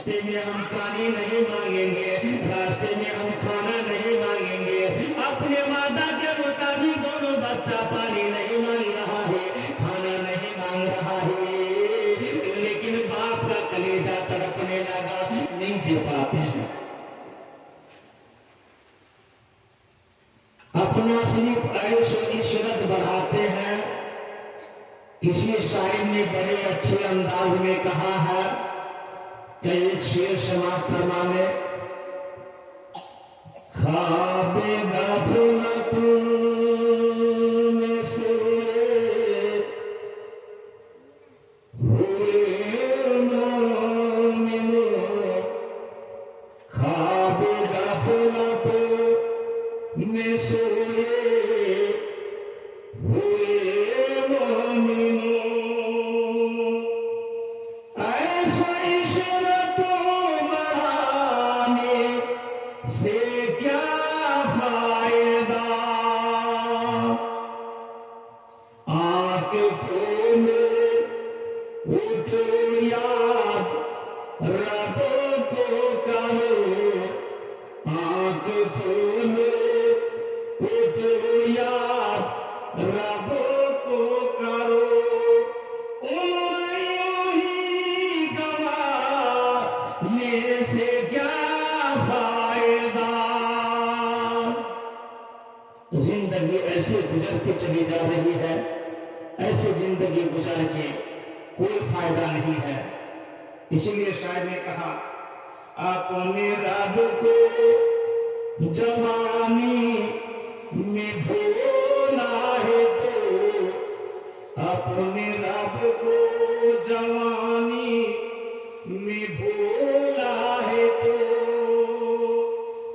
راستے میں ہم پانی نہیں مانگیں گے، راستے میں ہم کھانا نہیں مانگیں گے۔ اپنے وعدہ کے مطابق دونوں بچہ پانی نہیں مانگ رہا ہے، کھانا نہیں مانگ رہا ہے، لیکن باپ کا کلیجہ تڑپنے لگا، نہیں دے پاتے ہیں۔ اپنا صرف عیش و عشرت بڑھاتے ہیں۔ کسی شاعر نے بڑے اچھے انداز میں کہا ہے کہ ایک شعر سماعت فرمانے، خواب غفلت میں سے ہوئے مومنو، خواب غفلت میں سوئے ہوئے مومنو، ایسا عشرت بڑھانے سے کیا فائدہ، آنکھ کھولے اٹھو یاد رب کو کرو، آنکھ کھولے اٹھو یاد رب کو کرو، عمر یوں ہی گنوانے سے کیا فائدہ۔ زندگی ایسے گزرتی چلی جا رہی ہے، ایسے زندگی گزار کے کوئی فائدہ نہیں ہے۔ اسی لیے شاعر نے کہا، اپنے رب کو جوانی میں بھولا ہے تو، اپنے رب کو جوانی میں بھولا ہے تو،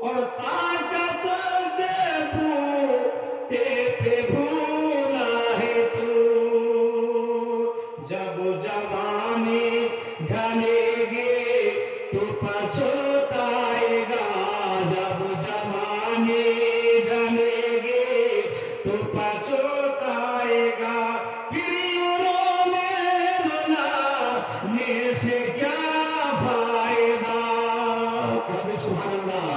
اور طاقت کے بوتے پہ بھولا ہے تو، جب جوانی ڈھلے گی تو پچھتائے گا، جب جوانی ڈھلے گی تو پچھتائے گا، پھر یوں رونے سے کیا فائدہ۔ کہتے سبحان اللہ۔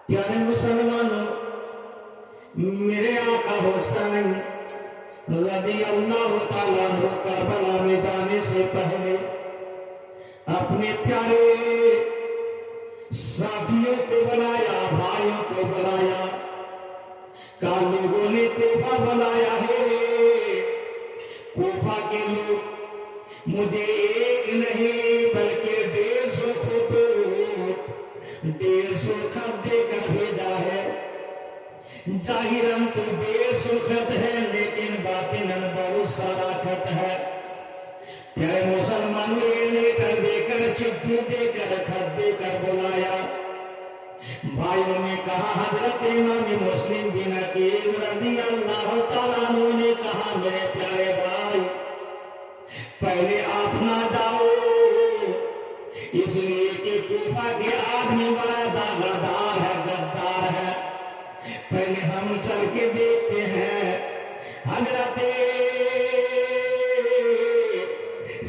پیارے مسلمانوں، میرے آقا حسین رضی اللہ تعالیٰ عنہ کربلا میں جانے سے پہلے اپنے پیارے ساتھیوں کو بلایا، بھائیوں کو بلایا، لوگوں نے کوفہ بلایا ہے۔ کوفہ کے لوگ مجھے ایک نہیں بلکہ 150 خطوط 150 خط دے کر بھیجا ہے۔ ظاہراً تو 150 خط ہے لیکن باطناً بہت سارا خط ہے۔ پیارے مسلمانوں، یہ لے کر دے کر چٹھی دے کر خط دے کر بلایا۔ بھائیوں نے کہا، حضرت امام مسلم بن عقیل رضی اللہ تعالیٰ عنہ نے کہا، میرے پیارے بھائی، پہلے آپ نہ جاؤ، اس لیے کہ کوفہ کے آدمی بڑا داغدار ہے، غدار ہے، پہلے ہم چل کے دیکھتے ہیں۔ حضرت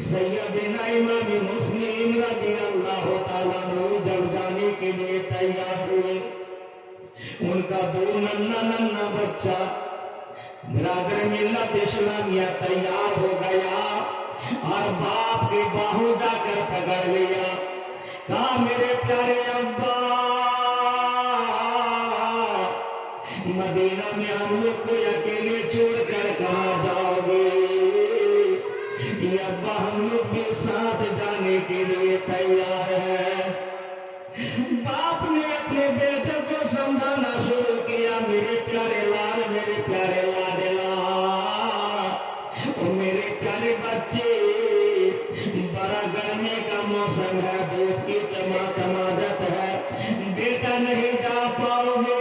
سیدنا امام مسلم رضی اللہ تعالیٰ عنہ جب جانے کے لیے تیار ہوئے، ان کا 2 ننھا بچہ برادر ملت اسلامیہ تیار ہو گیا اور باپ کے باہو جا کر پکڑ لیا، کہا، میرے پیارے ابا، مدینہ میں ہم لوگ کو اکیلے چھوڑ کر کہاں جاؤ گے؟ ابا ہم لوگ کے ساتھ جانے کے لیے تیار ہے۔ باپ نے اپنے بیٹے کو سمجھانا شروع کیا، میرے پیارے لال، میرے پیارے لاڈلا، میرے پیارے بچے، بڑا گرمی کا موسم ہے، دھوپ کی چماچماہٹ ہے، بیٹا نہیں جا پاؤ گے،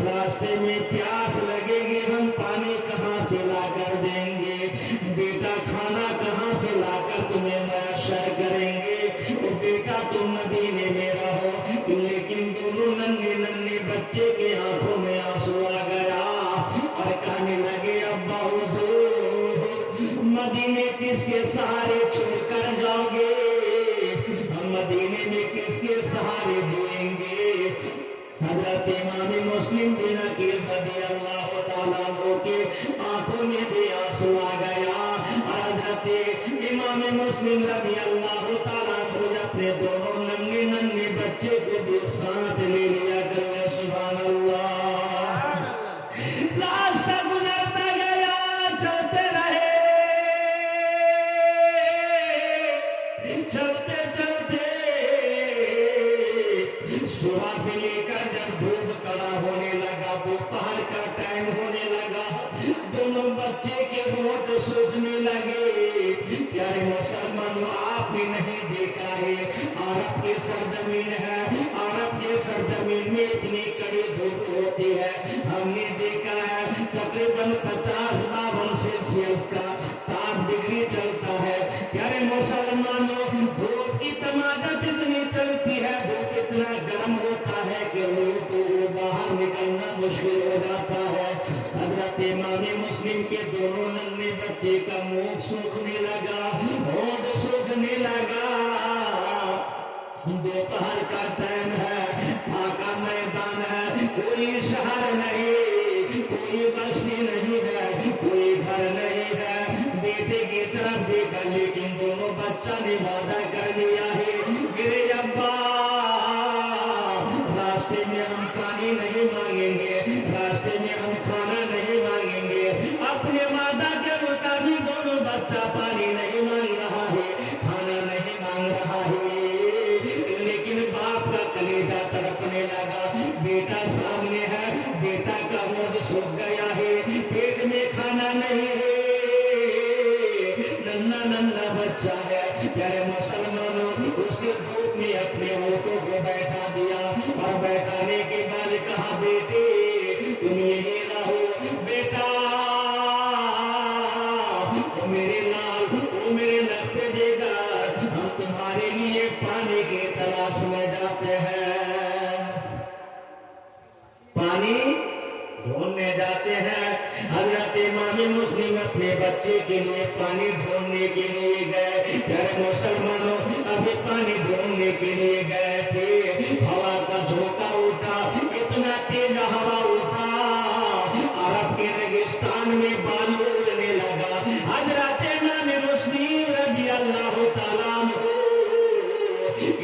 راستے میں پیاس لگے گی، ہم پانی کہاں سے لا کر دیں گے؟ بیٹا کھانا کہاں سے لا کر تمہیں میسر کریں گے؟ بیٹا تم مدینے میں رہو۔ لیکن دونوں ننھے بچے کے آنکھوں میں آنسو آ گیا اور کہنے لگے، ابا حضور، مدینے کس کے ساتھ सहारे छोड़कर जाओगे, हम मदीने में किसके सहारे जिएंगे। हजरत इमाम मुस्लिम बिन अकील रज़ियल्लाहु ताला अन्हु के आंखों में भी आंसू आ गया। हजरत इमाम मुस्लिम रज़ियल्लाहु ताला अन्हु अपने दोनों नन्हे नन्हे बच्चे को भी साथ ले लिया। करो सुभान अल्लाह। रास्ता गुजरता गया, चलते रहे, चलते चलते सुबह से लेकर जब धूप कड़ा होने लगा, दोपहर का टाइम होने लगा, दोनों बच्चे के होंठ सूखने लगे। प्यारे मुसलमानों, आपने नहीं देखा है, अरब की सरजमीन है, अरब के सरजमीन में इतनी कड़ी धूप होती है। हमने देखा है तकरीबन 50-52 सेल्सियस का ताप डिग्री चलता है। प्यारे मुसलमानों, धूप की तमाजत इतनी चलती है, धूप इतना गर्म होता है कि लोगों को बाहर निकलना मुश्किल हो जाता है। हजरत इमाम मुस्लिम के दोनों नन्हे बच्चे का मुंह सूखने लगा, होंठ सूखने लगा। दोपहर का टाइम है, फाका मैदान है, कोई शहर नहीं, कोई बस्ती नहीं है, कोई घर नहीं है। बेटे की तरफ देखा, लेकिन दोनों बच्चा ने वादा कर लिया है, मेरे अब्बा रास्ते में हम पानी नहीं मांगेंगे, रास्ते में हम खाना नहीं मांगेंगे। अपने वादा के मुताबिक दोनों बच्चा पानी नहीं मांग रहा है, खाना नहीं मांग रहा है, लेकिन बाप का कलेजा तड़पने लगा। बेटा सामने है, बेटा का होंठ सूख गया है, पेट में खाना नहीं है, नन्हा नन्हा बच्चा है। प्यारे मुसलमानों, उसी धूप में अपने होठों को बैठा दिया और बैठाने के बाद कहा, बेटे तुम यही रहो, बेटा ओ मेरे लाल, ओ मेरे लश्ते देगा, हम तुम्हारे लिए पानी की तलाश में जाते हैं, पानी ढूंढने जाते हैं। हजरत इमाम मुस्लिम अपने बच्चे के लिए पानी ढूंढने के लिए गए। प्यारे मुसलमानों, अभी पानी ढूंढने के लिए गए थे, हवा का झोंका उठा, इतना तेज हवा उठा, अरब के रेगिस्तान में बालू उड़ने लगा। हजरत इमाम मुस्लिम रज़ियल्लाहु ताला अन्हु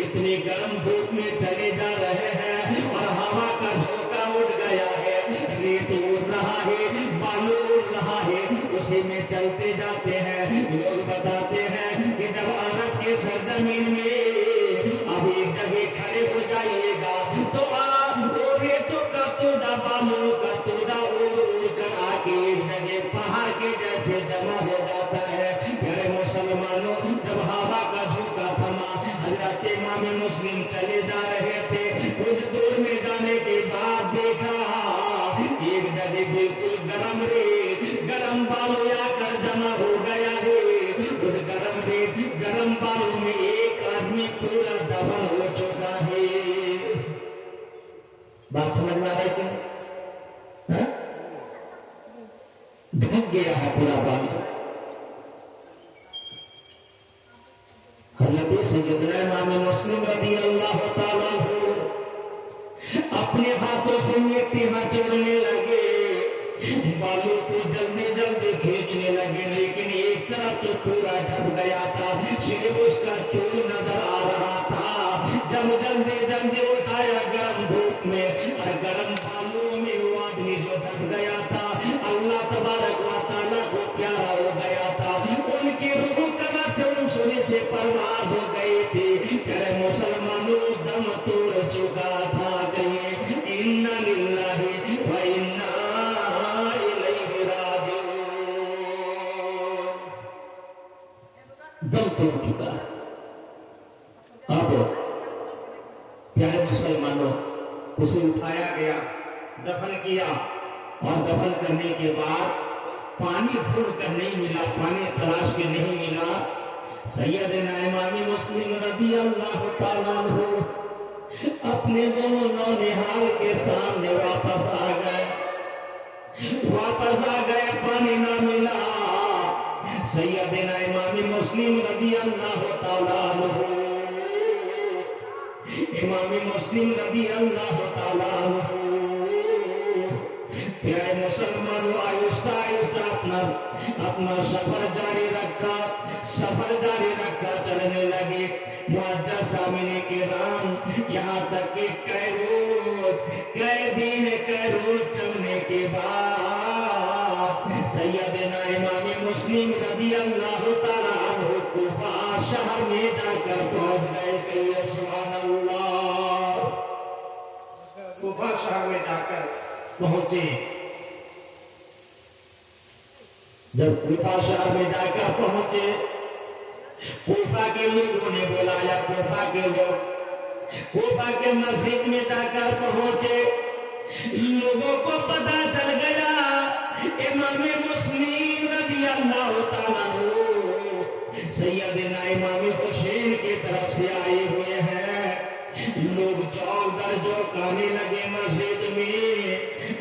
इतनी गर्म धूप में चले जा रहे हैं और हवा का झोंका उड़ गया है, रेत उड़ रहा है, बालू उड़ रहा है, उसी में चलते जाते हैं। लोग बताते हैं कि जब अरब के सरजमीन में अब एक जगह खड़े हो जाइएगा तो वो रेतों का तोड़ा, बालू का तोड़ा उड़ कर आके एक जगह पहाड़ के जैसे जमा हो जाता है। प्यारे मुसलमानों, जब हवा का झोंका थमा, हजरत इमाम मुस्लिम चले जा रहे थे, कुछ दूर में जाने के बाद देखा एक जगह बिल्कुल गरम रेत, गरम बालू आकर जमा हो गया है। उस गरम रेत, गरम बालू में एक आदमी पूरा दफन हो चुका है। बात समझ में आ रही है? ढक गया है पूरा बालू। हजरत सैयदना इमाम मुस्लिम रज़ियल्लाहु ताला अन्हु अपने हाथों से मिट्टी हटोड़ने लगे, बालू को जल्दी जल्दी खींचने लगे, लेकिन एक तरफ तो पूरा ढक गया था, सिर्फ उसका चूल नजर आ रहा था। जब जल्दी जल्दी उठाया गर्म धूप में और गर्म बालू में वो आदमी जो ढक गया था, अल्लाह तबारक व तआला को प्यारा हो गया था, उनकी रूह कब्र से उनसुनी से परवाज हो गई थी। प्यारे मुसलमानों, दम तोड़ चुका था, कहिए इन्ना लिल्लाहि व इन्ना इलैहि राजिऊन। दम तोड़ चुका। अब प्यारे मुसलमानों, उसे उठाया गया, दफन किया और दफन करने के बाद पानी ढूंढ कर नहीं मिला, पानी तलाश के नहीं मिला। सैयदना इमाम मुस्लिम रज़ियल्लाहु ताला अन्हु अपने दोनों नौनिहाल के सामने वापस आ गए, पानी ना मिला। سیدنا امام مسلم رضی اللہ تعالیٰ عنہ، امام مسلم رضی اللہ تعالیٰ عنہ پیارے مسلمانوں آہستہ آہستہ اپنا سفر جاری رکھا چلنے لگے۔ معزز سامعین کرام، یہاں تک کہ کئی روز چلنے کے بعد سیدنا امام مسلم رضی اللہ تعالیٰ عنہ کوفہ شہر میں جا کر پہنچ گئے۔ کہیے سبحان اللہ۔ کوفہ شہر میں جا کر پہنچے۔ جب کوفہ شہر میں جا کر پہنچے، کوفہ کے لوگوں نے بلایا، کوفہ کے لوگ کوفہ کے مسجد میں جا کر پہنچے۔ لوگوں کو پتہ چل گیا امام مسلم رضی اللہ تعالیٰ عنہ سیدنا امام حسین کی طرف سے آئے ہوئے ہیں۔ لوگ چوک در چوک آنے لگے مسجد میں،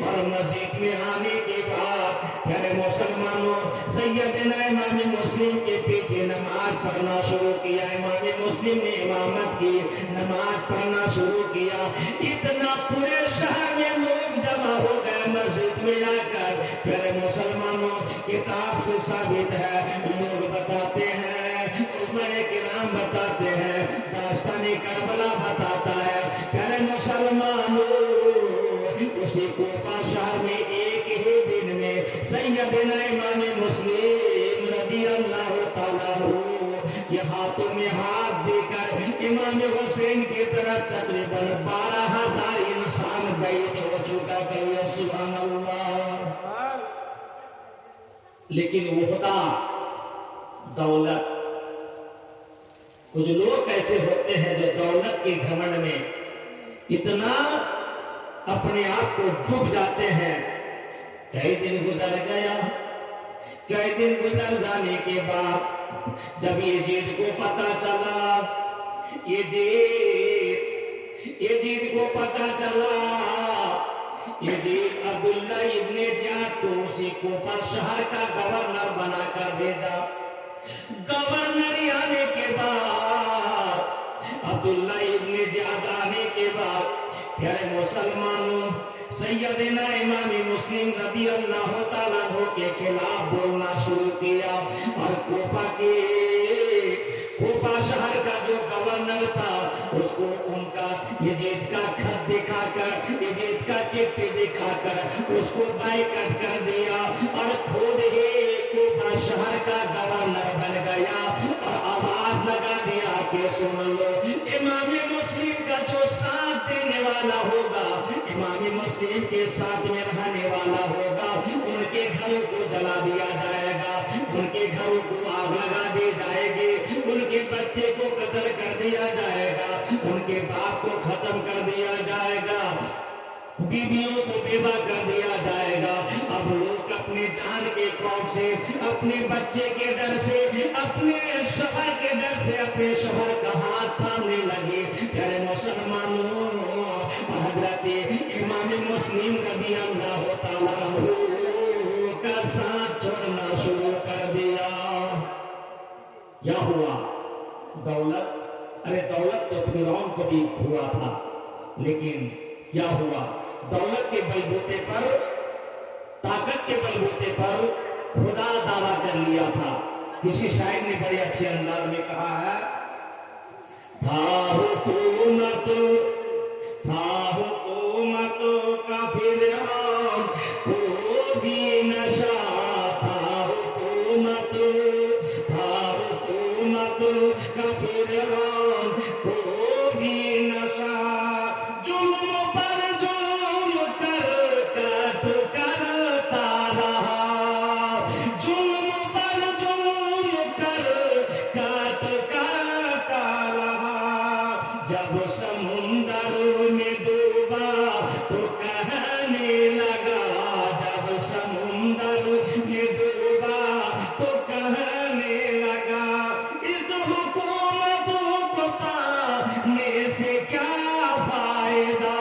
اور مسجد میں آنے کے بعد پیارے مسلمانوں سیدنا امام مسلم کے پیچھے نماز پڑھنا شروع کیا۔ امام مسلم نے امامت کی، نماز پڑھنا شروع کیا۔ اتنا پورے شہر میں لوگ جمع ہو گئے مسجد میں آ کر۔ پیارے مسلمانوں کتاب سے ثابت ہے، لوگ بتاتے ہیں، علماء کرام بتاتے ہیں، داستان کربلا بتاتا ہے۔ پیارے مسلمانوں اسی کوفہ شہر میں ایک ہی دن میں سیدنا امام مسلم رضی اللہ تعالیٰ عنہ کے ہاتھوں میں ہاتھ دے کر امام حسین کی طرف تقریباً 12,000 انسان بیعت ہو چکا۔ کہیے سبحان اللہ۔ لیکن وحدہ دولت، کچھ لوگ ایسے ہوتے ہیں جو دولت کے گھمنڈ میں اتنا اپنے آپ کو ڈوب جاتے ہیں۔ کئی دن گزر گیا، کئی دن گزر جانے کے بعد جب یزید کو پتہ چلا، یزید کو پتہ چلا، یزید عبداللہ ابن زیاد کو اسی کوفہ شہر کا گورنر بنا کر بھیجا۔ گورنر آنے کے بعد، عبداللہ ابن زیاد آنے کے بعد پیارے مسلمانوں سیدنا امام مسلم رضی اللہ تعالیٰ عنہ کے خلاف بولنا شروع کیا، اور کوفہ شہر کا جو گورنر تھا اس کو ان کا یزید کا خط دکھا کر، یزید کا چٹھی دکھا کر اس کو بائیکاٹ کر دیا، اور خود ہی کوفہ شہر کا گورنر بن گیا، اور آواز لگا دیا کہ سن لو، امام مسلم کا جو ساتھ دینے والا ہوگا، امام مسلم کے ساتھ میں رہنے والا ہوگا، ان کے گھروں کو جلا دیا جائے گا، ان کے گھروں کو آگ لگا دی جائے گی، ان کے بچے کو قتل کر دیا جائے گا، ان کے باپ کو ختم کر دیا جائے گا، بیویوں کو بیوہ کر دیا جائے گا۔ اب لوگ اپنے جان کے خوف سے، اپنے بچے کے ڈر سے، اپنے شوہر کے ڈر سے اپنے شوہر کا ہاتھ تھامنے لگے۔ پیارے مسلمانوں حضرت امام مسلم رضی اللہ تعالیٰ عنہ کا ساتھ چھوڑنا شروع کر دیا۔ کیا ہوا؟ دولت، ارے دولت تو فرعون کو بھی ہوا تھا، لیکن کیا ہوا؟ دولت کے بلبوتے پر، طاقت کے بلبوتے پر خدا دعویٰ کر لیا تھا۔ کسی شاعر نے بڑے اچھے انداز میں کہا ہے، تھا حکومت کا فرعون کو بھی نشہ، تھا حکومت کا فرعون کو بھی نشہ، ظلم پر ظلم کر کٹ کرتا رہا، ظلم پر ظلم کر کٹ کرتا رہا، جب سمندر میں ڈوبا تو کہنے لگا، جب سمندر میں ڈوبا تو کہنے لگا، اس حکومت کو پانے سے کیا فائدہ۔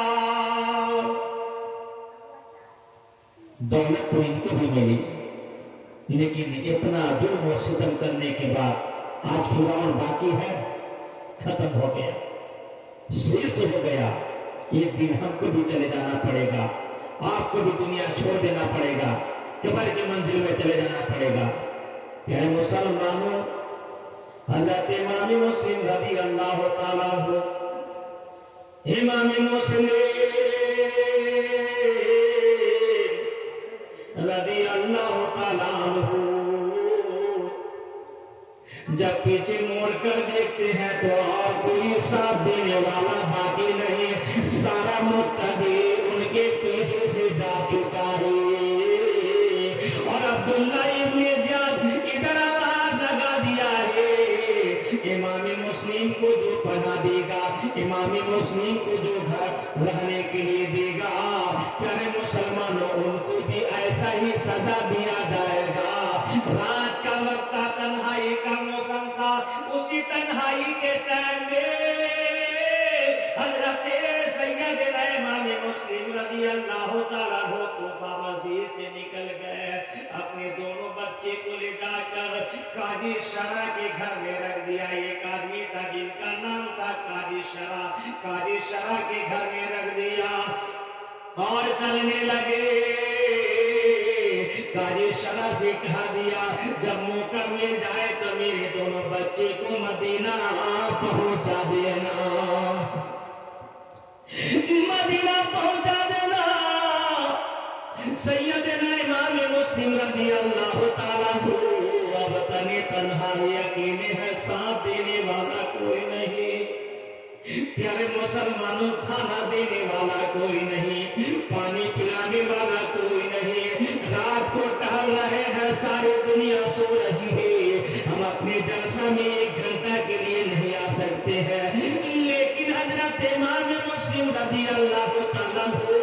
دولت تو ان کو بھی ملی، लेकिन इतना जुल्म और सितम करने के बाद आज फिरौन बाकी है, खत्म हो गया, शेष हो गया। एक दिन हमको भी चले जाना पड़ेगा, आपको भी दुनिया छोड़ देना पड़ेगा, कब्र की मंजिल में चले जाना पड़ेगा। प्यारे मुसलमानों, हज़रत इमाम मुस्लिम रज़ी अल्लाह तआला अन्हु, इमाम मुस्लिम रज़ी अल्लाह तआला अन्हु जब पीछे मोड़ कर देखते हैं तो और कोई साथ देने वाला बाकी नहीं, सारा मुक्तदी उनके पीछे से जा चुका है। और अब्दुल्ला इब्ने ज़ियाद इधर आवाज लगा दिया है, इमाम मुस्लिम को जो पनाह देगा, इमाम मुस्लिम को जो घर रहने के लिए देगा, प्यारे मुसलमानों, उनको भी ऐसा ही सजा दिया जाएगा। रात का वक्त था, तन्हाई का मौसम था, उसी तन्हाई के टाइम में हजरत सैयदना इमाम मुस्लिम रज़ी अल्लाह तआला अन्हु कूफा मस्जिद से निकल गए, अपने दोनों बच्चे को ले जाकर काजी शरा के घर में रख दिया। एक आदमी था जिनका नाम था काजी शरा, काजी शरा के घर में रख दिया और चलने लगे। काजी शरा से कहा दिया, जब मौका मिल जाए तो मेरे दोनों बच्चे को मदीना पहुंचा देना, मदीना पहुंचा देना। सैयदना इमाम मुस्लिम रज़ी अल्लाह तआला अन्हु अब तने तन्हा अकेले है, साथ देने वाला कोई नहीं। प्यारे मुसलमानों, खाना देने वाला कोई नहीं, पानी पिलाने वाला कोई नहीं। रात को टहल रहे हैं, सारी दुनिया सो रही है, हम अपने जलसा में 1 घंटा के लिए नहीं आ सकते हैं, लेकिन हजरत इमाम मुस्लिम रज़ी अल्लाह तआला अन्हु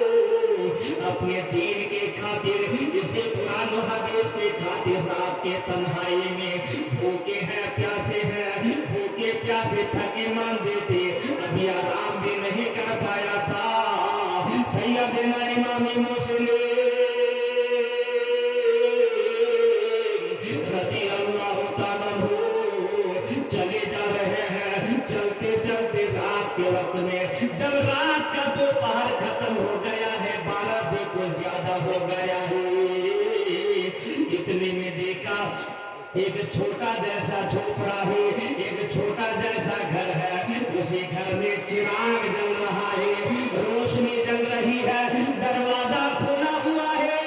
अपने दीन के खातिर, इसे कुरान और हदीस के खातिर रात के तन्हाई में भूखे हैं, प्यासे हैं, भूखे प्यासे थके मांदे थे, अभी आराम भी नहीं कर पाया था। सैयदना इमाम मुस्लिम रज़ी अल्लाह तआला अन्हु चले जा रहे हैं। चलते चलते रात के वक्त में, जब रात का दोपहर खत्म हो गया है, 12 से कुछ ज्यादा हो गया है, इतने में देखा एक छोटा जैसा झोपड़ा है, एक छोटा जैसा घर है, उसी घर में चिराग जल रहा है, रोशनी जल रही है, दरवाजा खुला हुआ है।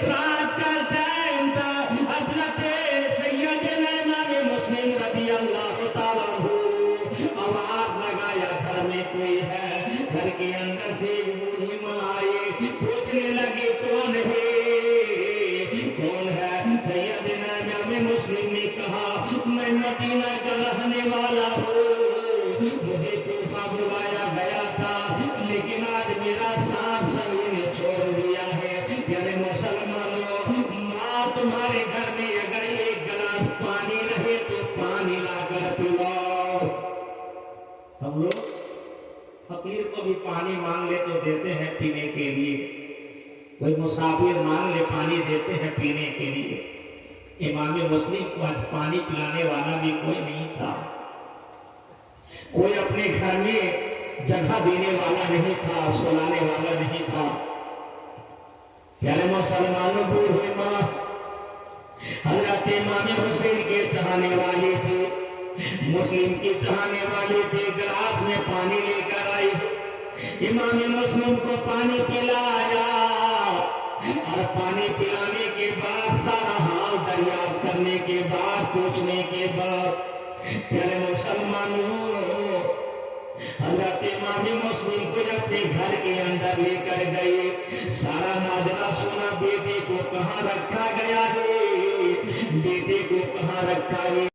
रात का टाइम था, हज़रत सैयदना इमाम मुस्लिम रज़ी अल्लाह तआला अन्हु आवाज लगाया, घर में कोई है। घर के अंदर से एक बूढ़ी माँ आई, पूछने लगी, कौन है, कौन है? सैयदना इमाम मुस्लिम ने कहा, मैं मदीना का रहने वाला हूँ, मुझे कूफा बुलाया गया था, लेकिन आज मेरा साथ सभी ने छोड़ दिया है। प्यारे मुसलमानों, माँ तुम्हारे घर में अगर 1 गिलास पानी रहे तो पानी लाकर पिलाओ। हम लोग फकीर को भी पानी मांग ले तो देते हैं पीने के लिए, कोई मुसाफिर मांग ले पानी देते हैं पीने के लिए। इमाम मुस्लिम को आज पानी पिलाने वाला भी कोई नहीं था, कोई अपने घर में जगह देने वाला नहीं था, सुलाने वाला नहीं था। प्यारे मुसलमानों, बूढ़े माँ हज़रत इमाम हुसैन के चाहने वाले थे, मुस्लिम के चाहने वाले थे, गिलास में पानी लेकर आई, इमाम मुस्लिम को पानी पिलाया और पानी पिलाने के बाद, सारा हाल दरियाफ्त करने के बाद, पूछने के बाद, प्यारे मुसलमानों, हज़रत इमाम मुस्लिम को अपने घर के अंदर लेकर गए। सारा माजरा सुना, बेटे को कहाँ रखा गया है, बेटे को कहाँ रखा है।